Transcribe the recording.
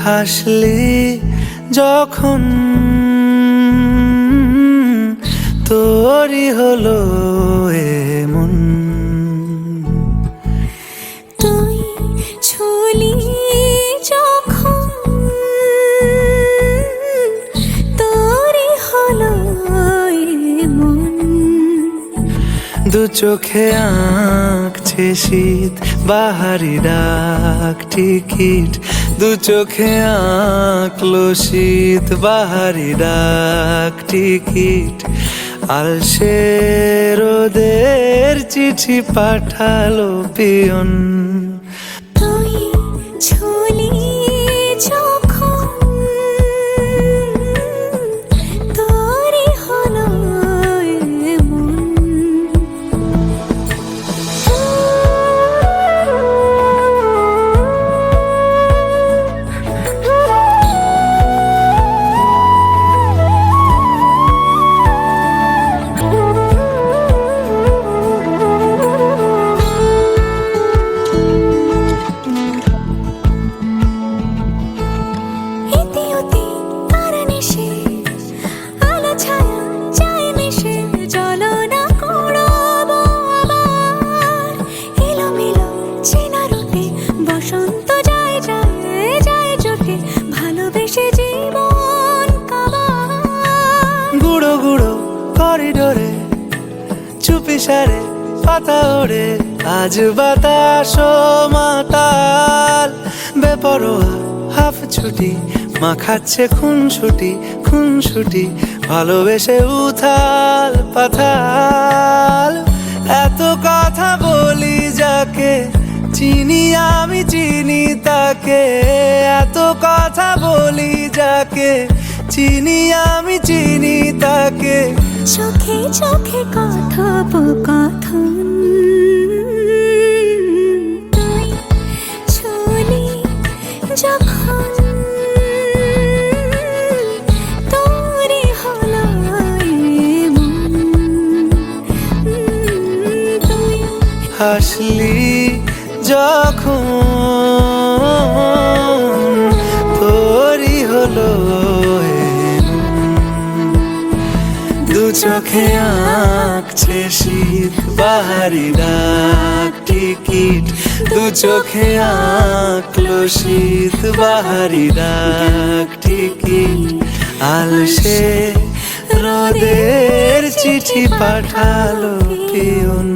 হাসলি যখন তোরই হলো এমন। তুই ছুলি যখন তোরই হলো এমন। দু চোখে আঁকছে শীত বাহারি ডাক টিকিট, দু চোখে আঁকলো শীত বাহারি ডাক টিকিট। আলসে রোদের চিঠি পাঠালো পিয়ন। তুই ছুলি যখন তোরই হলো এমন। গুঁড়ো গুঁড়ো করিডোরে চুপি সারে পাতা ওড়ে, আজ বাতাস মাতাল বেপরোয়া হাফ ছুটি। মাখাচ্ছে খুনসুটি খুনসুটি, ভালোবেসে উথাল পাথাল। এত কথা বলি যাকে চিনি আমি চিনি তাকে, এত কথা বলি যাকে চিনি আমি চিনি তাকে। চোখে চোখে কথোপকথন, তুই ছুলি যখন তোরই হলো এমন। তুই হাসলি যখন তোরই হলো দু চোখে আঁকছে শীত বাহারি ডাক টিকিট, দু চোখে আঁকলো শীত বাহারি ডাক টিকিট। আলসে রোদের চিঠি পাঠালো পিয়ন।